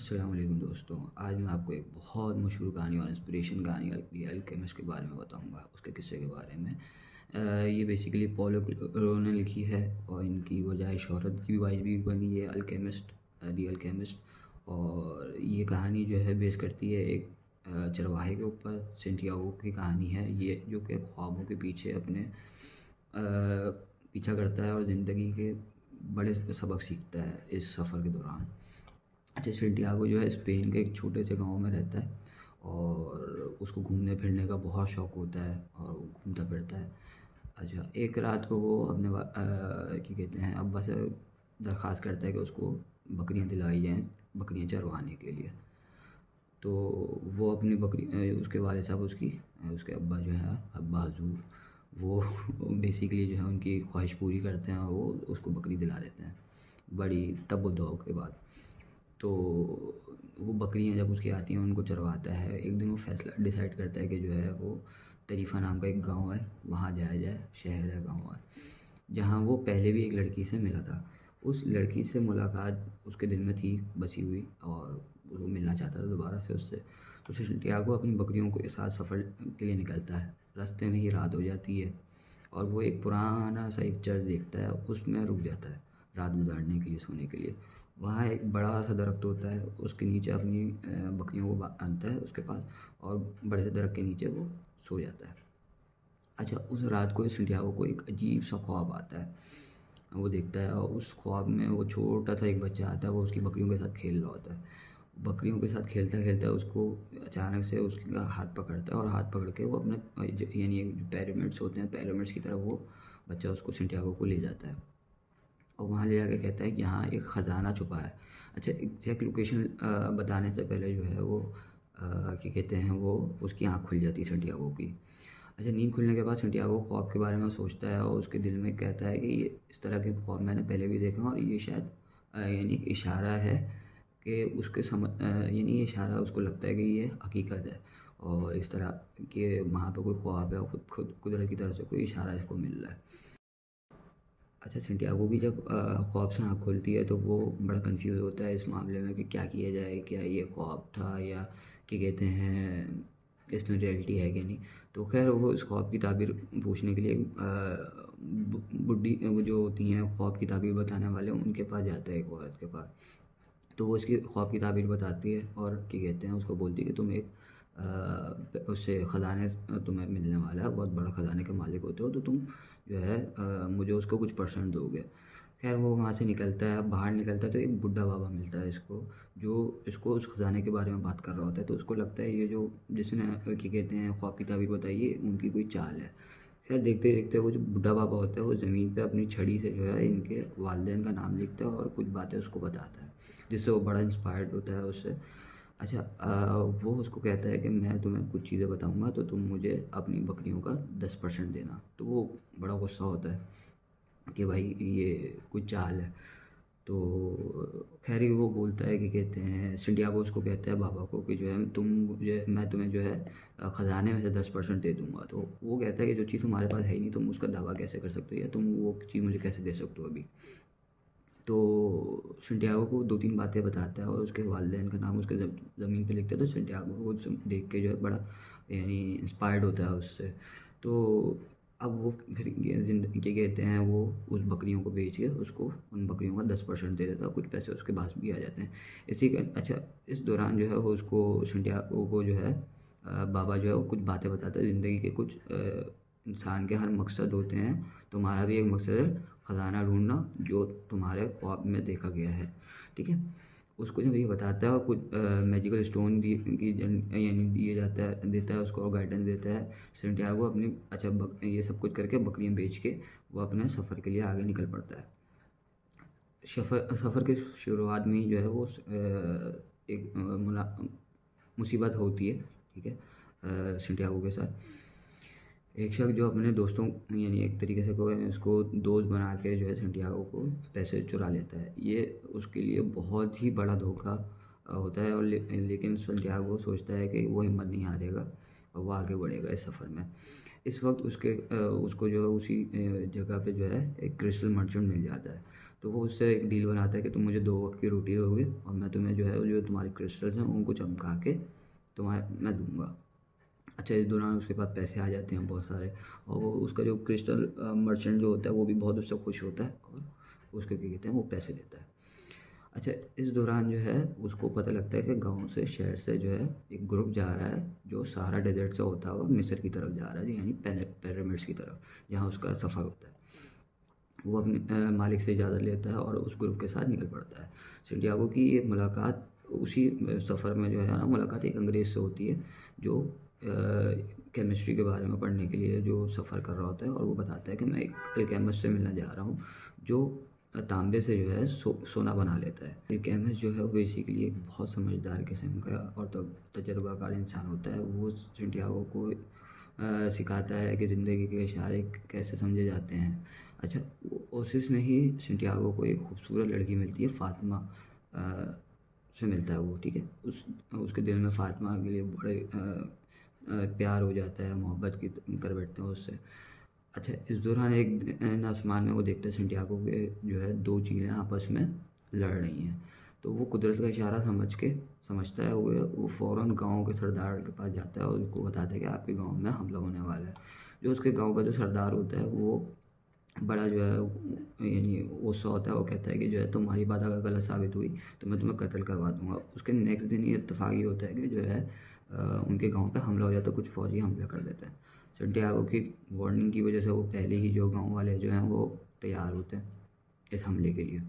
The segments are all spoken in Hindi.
अस्सलाम वालेकुम दोस्तों। आज मैं आपको एक बहुत मशहूर कहानी और इंस्पिरेशन कहानी दी अल्केमिस्ट के बारे में बताऊंगा, उसके किस्से के बारे में। ये बेसिकली पॉलो क्लेरो ने लिखी है और इनकी वजह शोहरत की वाइज भी बनी है अल्केमिस्ट, दी अल्केमिस्ट। और ये कहानी जो है बेस करती है एक चरवाहे के ऊपर। सेंटियागो की कहानी है ये, जो कि ख्वाबों के पीछे अपने पीछा करता है और ज़िंदगी के बड़े सबक सीखता है इस सफ़र के दौरान। अच्छा, सेंटियागो जो है स्पेन के एक छोटे से गांव में रहता है और उसको घूमने फिरने का बहुत शौक़ होता है और वो घूमता फिरता है। अच्छा, एक रात को वो अपने क्या कहते हैं अब्बा से दरख्वास्त करता है कि उसको बकरियां दिलाई जाएं, बकरियां चरवाने के लिए। तो वो अपनी बकरी उसके वाले साहब उसके अब्बा जो है अब्बा हजूर, वो बेसिकली जो है उनकी ख्वाहिश पूरी करते हैं और वो उसको बकरी दिला देते हैं बड़ी तब दो के बाद। तो वो बकरियां जब उसकी आती हैं उनको चरवाता है। एक दिन वो फैसला डिसाइड करता है कि जो है वो तरीफ़ा नाम का एक गांव है, वहाँ जाया जाए। शहर है, गांव है, जहाँ वो पहले भी एक लड़की से मिला था। उस लड़की से मुलाकात उसके दिल में थी बसी हुई और वो मिलना चाहता था दोबारा से उससे। तो संटियागो अपनी बकरियों के साथ सफ़र के लिए निकलता है। रास्ते में ही रात हो जाती है और वो एक पुराना सा एक चर्च देखता है, उसमें रुक जाता है रात गुजारने के लिए, सोने के लिए। वहाँ एक बड़ा सा दरख्त होता है, उसके नीचे अपनी बकरियों को बांधता है उसके पास और बड़े से दरख्त के नीचे वो सो जाता है। अच्छा, उस रात को संटियागो को एक अजीब सा ख्वाब आता है। वो देखता है और उस ख्वाब में वो छोटा सा एक बच्चा आता है, वो उसकी बकरियों के साथ खेल रहा होता है। बकरियों के साथ खेलता खेलता उसको अचानक से उसका हाथ पकड़ता है और हाथ पकड़ के वो अपने यानी जो पिरामिड्स होते हैं, पिरामिड्स की तरफ वो बच्चा उसको संटियागो को ले जाता है और वहाँ ले जाके कहता है कि यहाँ एक ख़जाना छुपा है। अच्छा, एग्जैक्ट लोकेशन बताने से पहले जो है वो क्या कहते हैं वो उसकी आँख खुल जाती है संटियागो की। अच्छा, नींद खुलने के बाद संटियागो ख्वाब के बारे में सोचता है और उसके दिल में कहता है कि ये इस तरह के ख्वाब मैंने पहले भी देखे हैं और ये शायद यानी एक इशारा है कि उसके यानी ये इशारा उसको लगता है कि ये हकीकत है और इस तरह के वहाँ पे कोई ख्वाब है और खुद कुदरत की तरफ से कोई इशारा इसको मिल रहा है। अच्छा, सेंटियागो की जब ख्वाब से आँख खुलती है तो वो बड़ा कंफ्यूज होता है इस मामले में कि क्या किया जाए, क्या ये ख्वाब था या क्या कहते हैं इसमें रियलिटी है कि नहीं। तो खैर वो इस ख्वाब की ताबीर पूछने के लिए बुढ़ी वो जो होती हैं ख्वाब की ताबीर बताने वाले, उनके पास जाता है, एक औरत के पास। तो वो उसकी ख्वाब की ताबीर बताती है और क्या कहते हैं उसको बोलती है कि तुम एक उससे ख़जाने तुम्हें मिलने वाला है, बहुत बड़ा ख़जाने के मालिक होते हो, तो तुम जो है मुझे उसको कुछ परसेंट दोगे। खैर वो वहाँ से निकलता है, बाहर निकलता है तो एक बुढ़ा बाबा मिलता है इसको, जो इसको उस ख़जाने के बारे में बात कर रहा होता है। तो उसको लगता है ये जो जिसने क्या कहते हैं ख्वाब की ताबीर बताई ये उनकी कोई चाल है। खैर देखते देखते वो जो बुढ़ा बाबा होता है वो ज़मीन पे अपनी छड़ी से जो है इनके वालिदैन का नाम लिखता है और कुछ बातें उसको बताता है, जिससे वो बड़ा इंस्पायर्ड होता है उससे। अच्छा, वो उसको कहता है कि मैं तुम्हें कुछ चीज़ें बताऊंगा तो तुम मुझे अपनी बकरियों का 10% देना। तो वो बड़ा गुस्सा होता है कि भाई ये कुछ चाल है। तो खैर ही वो बोलता है कि कहते हैं संटियागो उसको कहता है बाबा को कि जो है मैं तुम्हें जो है ख़जाने में से 10% दे दूंगा। तो वो कहता है कि जो चीज़ तुम्हारे पास है ही नहीं तुम उसका दावा कैसे कर सकते हो या तुम वो चीज़ मुझे कैसे दे सकते हो अभी। तो संटियागो को 2-3 बातें बताता है और उसके वालिदैन का नाम उसके ज़मीन पे लिखता है। तो संटियागो को देख के जो है बड़ा यानी इंस्पायर्ड होता है उससे। तो अब वो फिर ज़िंदगी क्या कहते हैं वो उस बकरियों को बेच के उसको उन बकरियों का 10% दे देता है, कुछ पैसे उसके पास भी आ जाते हैं इसी का। अच्छा, इस दौरान जो है वो उसको संटियागो को जो है बाबा जो है वो कुछ बातें बताता है ज़िंदगी के, कुछ इंसान के हर मकसद होते हैं, तुम्हारा भी एक मकसद है ख़जाना ढूंढना जो तुम्हारे ख्वाब में देखा गया है, ठीक है। उसको जब ये बताता है और कुछ मैजिकल स्टोन यानी दिए जाता है देता है उसको और गाइडेंस देता है सेंटियागो अपनी। अच्छा, ये सब कुछ करके बकरियां बेच के वो अपने सफ़र के लिए आगे निकल पड़ता है। सफ़र के शुरुआत में ही जो है वो एक मुसीबत होती है, ठीक है, सेंटियागो के साथ। एक शख्स जो अपने दोस्तों यानी एक तरीके से कोई इसको दोस्त बना के जो है सेंटियागो को पैसे चुरा लेता है। ये उसके लिए बहुत ही बड़ा धोखा होता है और लेकिन संटियागो सोचता है कि वो हिम्मत नहीं हारेगा और वो आगे बढ़ेगा इस सफ़र में। इस वक्त उसको जो है उसी जगह पे जो है एक क्रिस्टल मर्चेंट मिल जाता है। तो वो उससे एक डील बनाता है कि तुम मुझे 2 वक्त की रोटी दोगे और मैं तुम्हें जो है जो तुम्हारी क्रिस्टल्स हैं उनको चमका के मैं दूंगा। अच्छा, इस दौरान उसके पास पैसे आ जाते हैं बहुत सारे और वो उसका जो क्रिस्टल मर्चेंट जो होता है वो भी बहुत उससे खुश होता है और उसको क्या कहते हैं वो पैसे देता है। अच्छा, इस दौरान जो है उसको पता लगता है कि गांव से शहर से जो है एक ग्रुप जा रहा है जो सहारा डेजर्ट से होता हुआ मिस्र की तरफ जा रहा है, यानी पिरामिड्स की तरफ, जहाँ उसका सफ़र होता है। वो अपने मालिक से इजाज़त लेता है और उस ग्रुप के साथ निकल पड़ता है। सैंटियागो की ये मुलाकात उसी सफ़र में जो है ना मुलाकात एक अंग्रेज़ से होती है जो केमिस्ट्री के बारे में पढ़ने के लिए जो सफ़र कर रहा होता है और वो बताता है कि मैं एक अल्केमिस्ट से मिलने जा रहा हूँ जो तांबे से जो है सोना बना लेता है। अल्केमिस्ट जो है वो बेसिकली एक बहुत समझदार किस्म का और तजर्बाकार इंसान होता है। वो सैंटियागो को सिखाता है कि ज़िंदगी के इशारे कैसे समझे जाते हैं। अच्छा, ओसिस में ही सैंटियागो को एक खूबसूरत लड़की मिलती है, फ़ातिमा से मिलता है वो, ठीक है। उसके दिल में फ़ातिमा के लिए बड़े प्यार हो जाता है, मोहब्बत कर बैठते हैं उससे। अच्छा, इस दौरान एक दिन आसमान में वो देखते हैं सैंटियागो के जो है 2 चीलें आपस में लड़ रही हैं। तो वो कुदरत का इशारा समझता है वो फ़ौरन गाँव के सरदार के पास जाता है और उनको बताता है कि आपके गाँव में हमला होने वाला है। जो उसके गाँव का जो सरदार होता है वो बड़ा जो है यानी गुस्सा होता है। वो कहता है कि जो है तुम्हारी बात अगर गलत साबित हुई तो मैं तुम्हें कत्ल करवा दूँगा। उसके नेक्स्ट दिन ये इत्तेफाक ये होता है कि जो है उनके गाँव पे हमला हो जाता है, कुछ फ़ौजी हमला कर देते हैं। सैंटियागो की वार्निंग की वजह से वो पहले ही जो गाँव वाले जो हैं वो तैयार होते हैं इस हमले के लिए।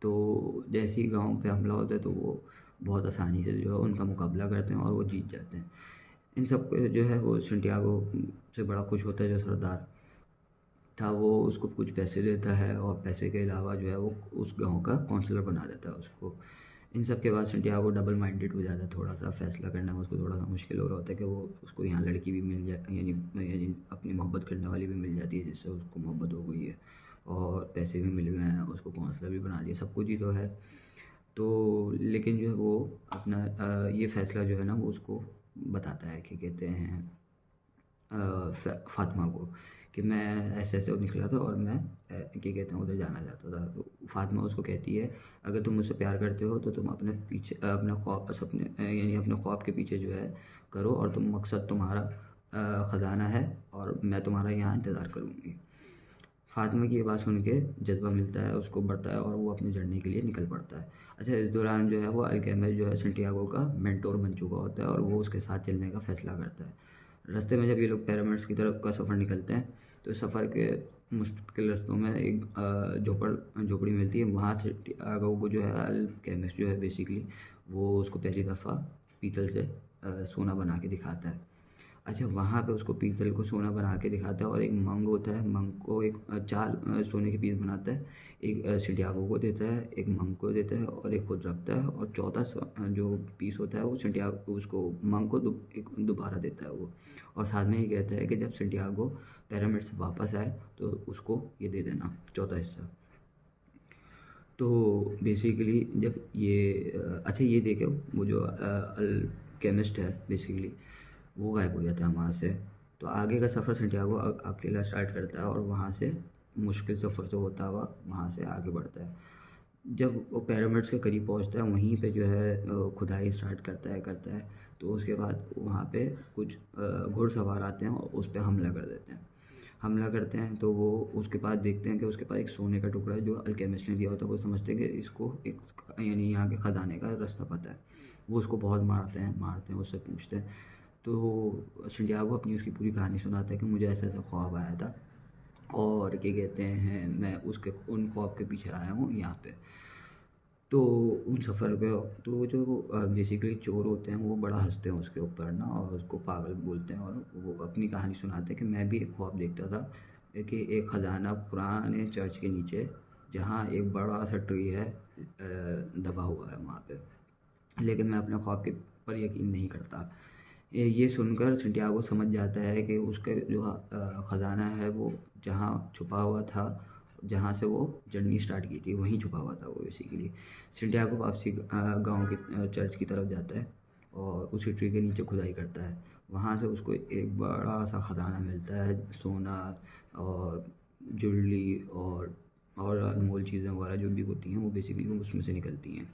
तो जैसे ही गाँव पे हमला होता है तो वो बहुत आसानी से जो है उनका मुकाबला करते हैं और वो जीत जाते हैं। इन सब को जो है वो सैंटियागो से बड़ा खुश होता है जो सरदार था। वो उसको कुछ पैसे देता है और पैसे के अलावा जो है वो उस गाँव का काउंसलर बना देता है उसको। इन सब के बाद सैंटियागो डबल माइंडेड हो जाता है, थोड़ा-सा फ़ैसला करना में उसको थोड़ा-सा मुश्किल हो रहा होता है कि वो उसको यहाँ लड़की भी मिल जाए, यानी अपनी मोहब्बत करने वाली भी मिल जाती है जिससे उसको मोहब्बत हो गई है और पैसे भी मिल गए हैं, उसको काउंसलर भी बना दिया, सब कुछ ही तो है। तो लेकिन जो है वो अपना ये फ़ैसला जो है ना वो उसको बताता है कि कहते हैं फ़ातिमा को कि मैं ऐसे-ऐसे निकला था और मैं क्या कहते हैं उधर जाना चाहता था। तो फ़ातिमा उसको कहती है अगर तुम मुझसे प्यार करते हो तो तुम अपने पीछे अपने यानी अपने ख्वाब के पीछे जो है करो और तुम मकसद तुम्हारा ख़ज़ाना है और मैं तुम्हारा यहाँ इंतज़ार करूँगी। फ़ातिमा की ये बात सुन के जज़्बा मिलता है, उसको बढ़ता है और वो अपनी जर्नी के लिए निकल पड़ता है। अच्छा, इस दौरान जो है वो अल्केमिस्ट जो है सैंटियागो का मेंटोर बन चुका होता है और वो उसके साथ चलने का फ़ैसला करता है। रास्ते में जब ये लोग पिरामिड्स की तरफ का सफ़र निकलते हैं तो इस सफ़र के मुश्किल रास्तों में एक झोपड़ी मिलती है। वहाँ सैंटियागो को जो है अल्केमिस्ट जो है बेसिकली वो उसको पहली दफ़ा पीतल से सोना बना के दिखाता है। अच्छा, वहाँ पे उसको पीतल को सोना बना के दिखाता है और एक मंक होता है, मंक को एक 4 सोने के पीस बनाता है। एक सैंटियागो को देता है, एक मंक को देता है और एक खुद रखता है और चौथा जो पीस होता है वो सैंटियागो उसको मंक को दोबारा देता है वो। और साथ में ये कहता है कि जब सैंटियागो पिरामिड से वापस आए तो उसको ये दे देना चौथा हिस्सा। तो बेसिकली जब ये अच्छा ये देखे वो जो अल्केमिस्ट है बेसिकली वो गायब हो जाता है वहाँ से। तो आगे का सफ़र सैंटियागो अकेला स्टार्ट करता है और वहाँ से मुश्किल सफ़र से होता हुआ वहाँ से आगे बढ़ता है। जब वो पिरामिड्स के करीब पहुँचता है वहीं पे जो है खुदाई स्टार्ट करता है। तो उसके बाद वहाँ पे कुछ घुड़सवार आते हैं और उस पे हमला करते हैं। तो वो उसके बाद देखते हैं कि उसके पास एक सोने का टुकड़ा है जो अल्केमिस्ट ने दिया होता है। वो समझते हैं कि इसको एक यानी यहाँ के ख़ज़ाने का रास्ता पता है। वो उसको बहुत मारते हैं, उससे पूछते हैं। तो सैंटियागो अपनी उसकी पूरी कहानी सुनाता है कि मुझे ऐसा-ऐसा ख्वाब आया था और क्या कहते हैं मैं उन ख्वाब के पीछे आया हूँ यहाँ पे। तो उन सफ़र के तो जो बेसिकली चोर होते हैं वो बड़ा हँसते हैं उसके ऊपर ना और उसको पागल बोलते हैं और वो अपनी कहानी सुनाते हैं कि मैं भी एक ख्वाब देखता था कि एक ख़ज़ाना पुराने चर्च के नीचे जहाँ एक बड़ा-सा ट्री है दबा हुआ है वहाँ पे। लेकिन मैं अपने ख्वाब के पर यकीन नहीं करता। ये सुनकर सैंटियागो समझ जाता है कि उसका जो ख़ज़ाना है वो जहाँ छुपा हुआ था जहाँ से वो जर्नी स्टार्ट की थी वहीं छुपा हुआ था वो बेसिकली। सेंटियागो वापसी गाँव की चर्च की तरफ जाता है और उसी ट्री के नीचे खुदाई करता है। वहाँ से उसको एक बड़ा सा खजाना मिलता है, सोना और ज्वेलरी और अनमोल चीज़ें वगैरह जो भी होती हैं वो बेसिकली उसमें से निकलती हैं।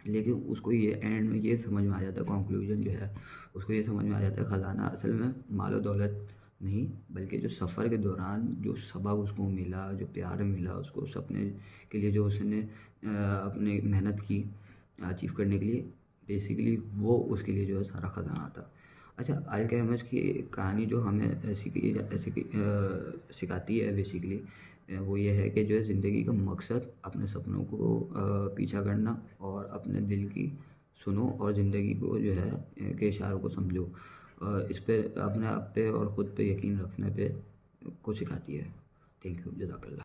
लेकिन उसको ये एंड में ये समझ में आ जाता है, कंक्लूजन जो है उसको ये समझ में आ जाता है ख़जाना असल में मालो दौलत नहीं, बल्कि जो सफ़र के दौरान जो सबक उसको मिला, जो प्यार मिला उसको सपने के लिए, जो उसने अपने मेहनत की अचीव करने के लिए, बेसिकली वो उसके लिए जो है सारा ख़जाना था। अच्छा, अल्केमिस्ट की कहानी जो हमें सिखाती है बेसिकली वो ये है कि जो है ज़िंदगी का मकसद अपने सपनों को पीछा करना और अपने दिल की सुनो और ज़िंदगी को जो है के इशारों को समझो। इस पे अपने आप पे और ख़ुद पे यकीन रखने पे को सिखाती है। थैंक यू, जज़ाकल्लाह।